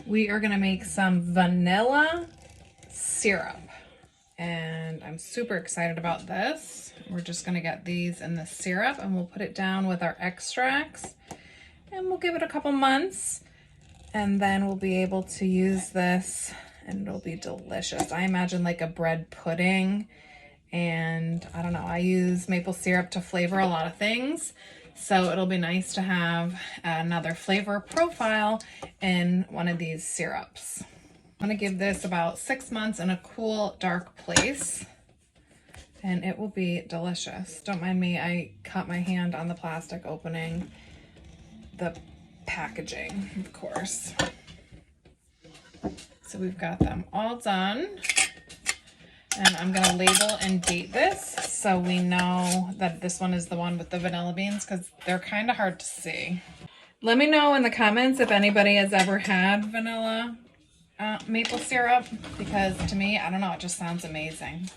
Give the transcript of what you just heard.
we are gonna make some vanilla syrup. And I'm super excited about this. We're just gonna get these in the syrup and we'll put it down with our extracts and we'll give it a couple months and then we'll be able to use this and it'll be delicious. I imagine like a bread pudding, and I don't know, I use maple syrup to flavor a lot of things. So it'll be nice to have another flavor profile in one of these syrups. I'm gonna give this about 6 months in a cool, dark place, and it will be delicious. Don't mind me, I cut my hand on the plastic opening the packaging, of course. So we've got them all done, and I'm gonna label and date this so we know that this one is the one with the vanilla beans, because they're kind of hard to see. Let me know in the comments if anybody has ever had vanilla maple syrup, because to me, I don't know, it just sounds amazing.